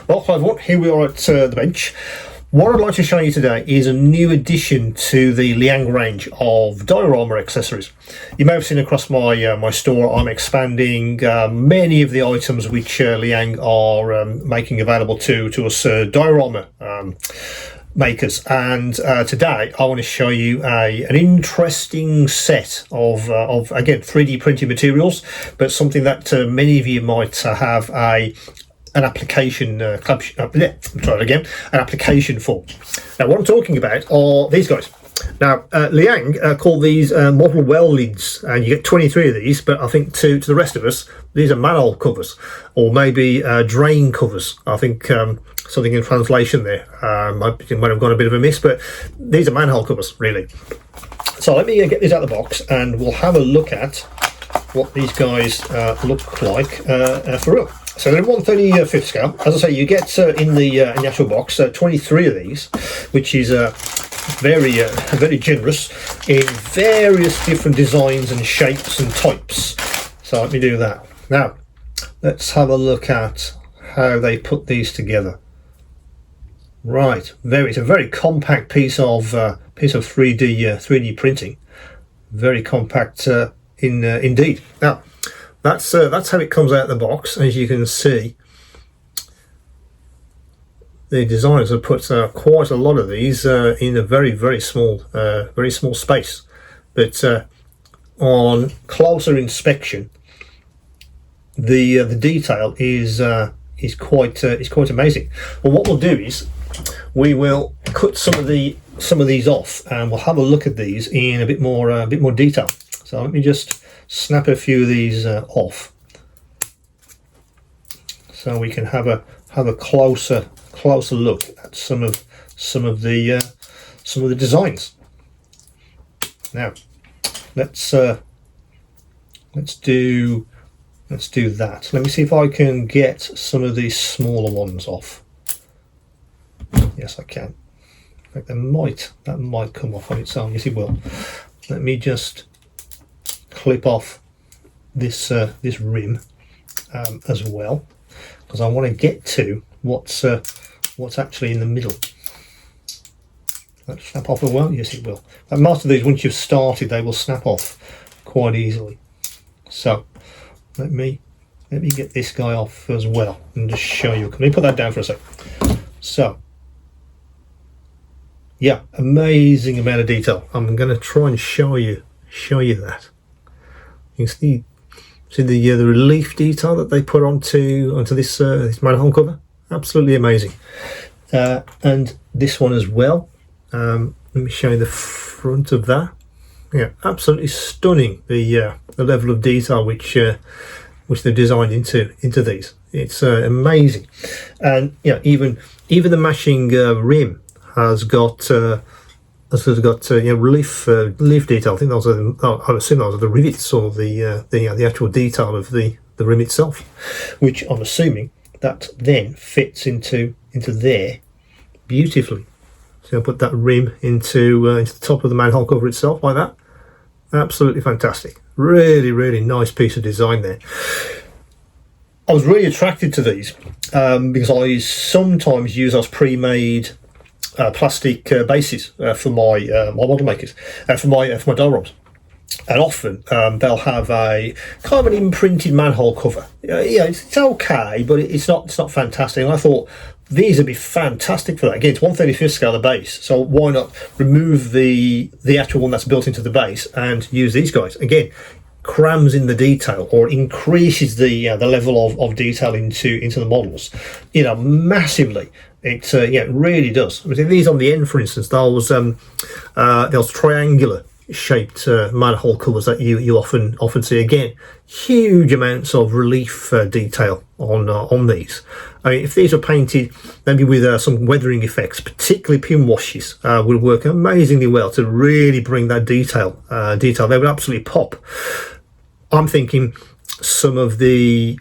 Well, hi everyone, here we are at the bench. What I'd like to show you today is a new addition to the Liang range of diorama accessories. You may have seen across my my store, I'm expanding many of the items which Liang are making available to us diorama makers, and today I want to show you an interesting set of again 3D printed materials, but something that many of you might have an application an application for. Now what I'm talking about are these guys. Now Liang call these model well lids, and you get 23 of these, but I think to the rest of us these are manhole covers, or maybe drain covers. I think something in translation there might have gone a bit of a miss, but these are manhole covers really. So let me get these out of the box and we'll have a look at what these guys look like for real. So they're 1/35 scale. As I say, you get in the actual box 23 of these, which is very generous in various different designs and shapes and types. So let me do that. Now let's have a look at how they put these together. Right, it's a very compact piece of 3D printing. Very compact indeed. Now that's how it comes out of the box. As you can see, the designers have put quite a lot of these in a very small space, but on closer inspection, the detail is quite amazing. Well, what we'll do is we will cut some of these off, and we'll have a look at these in a bit more detail. So let me just snap a few of these off, so we can have a closer look at some of the designs. Now let's do that. Let me see if I can get some of these smaller ones off. Yes, I can. In fact, that might come off on its own. Yes, it will. Let me just clip off this rim as well, because I want to get to what's actually in the middle. That snap off as well. Yes, it will. And most of these, once you've started, they will snap off quite easily. So let me get this guy off as well and just show you. Let me put that down for a sec. So yeah, amazing amount of detail. I'm going to try and show you that. You can see the relief detail that they put onto this manhole cover. Absolutely amazing. And this one as well. Let me show you the front of that. Yeah, absolutely stunning. The level of detail which they've designed into these. It's amazing. And yeah, even the matching rim has got relief detail. I think those are I'd assume those are the rivets, or the actual detail of the rim itself, which I'm assuming that then fits into there beautifully. So I'll put that rim into the top of the manhole cover itself like that. Absolutely fantastic. Really nice piece of design there. I was really attracted to these because I sometimes use those pre-made plastic bases for my model makers, for my dioramas, and often they'll have a kind of an imprinted manhole cover. Yeah, it's okay, but it's not fantastic. And I thought these would be fantastic for that. Again, it's 1/35 scale the base, so why not remove the actual one that's built into the base and use these guys? Again, crams in the detail, or increases the level of detail into the models, massively. It really does. I mean, these on the end, for instance, those triangular shaped manhole covers that you often see. Again, huge amounts of relief detail on these. I mean, if these were painted maybe with some weathering effects, particularly pin washes, would work amazingly well to really bring that detail. They would absolutely pop. I'm thinking some of the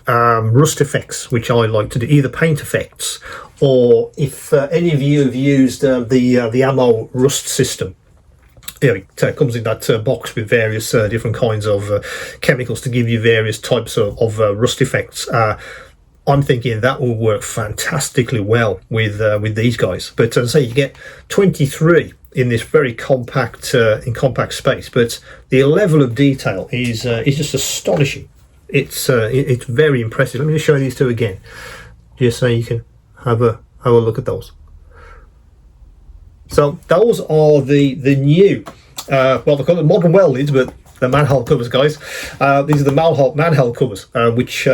rust effects, which I like to do, either paint effects, or if any of you have used the ammo rust system. It comes in that box with various different kinds of chemicals to give you various types of rust effects. I'm thinking that will work fantastically well with these guys. But as I say, you get 23 in this very compact space, but the level of detail is just astonishing. It's very impressive. Let me just show you these two again, just so you can have a look at those. So those are the new well, they're called modern welded, but the manhole covers, guys. These are the manhole covers, which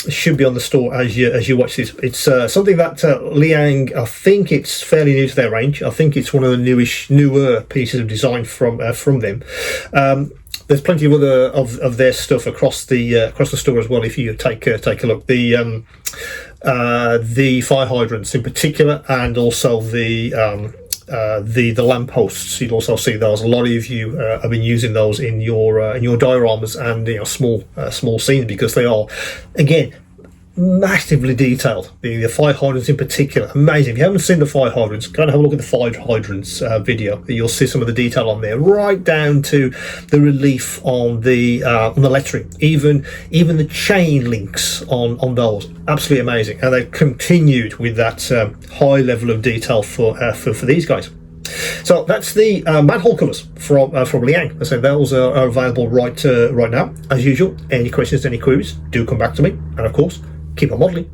should be on the store as you watch this. It's something that Liang, I think it's fairly new to their range. I think it's one of the newer pieces of design from them. There's plenty of other of their stuff across the store as well. If you take a look, the fire hydrants in particular, and also the lampposts, you'll also see those. A lot of you have been using those in your dioramas and small scenes, because they are, again, massively detailed. The fire hydrants in particular, amazing. If you haven't seen the fire hydrants, go and have a look at the fire hydrants video. You'll see some of the detail on there, right down to the relief on the lettering, even the chain links on those. Absolutely amazing, and they've continued with that high level of detail for these guys. So that's the manhole covers from Liang. I said those are available right now. As usual, any questions, any queries, do come back to me, and of course, keep on modelling.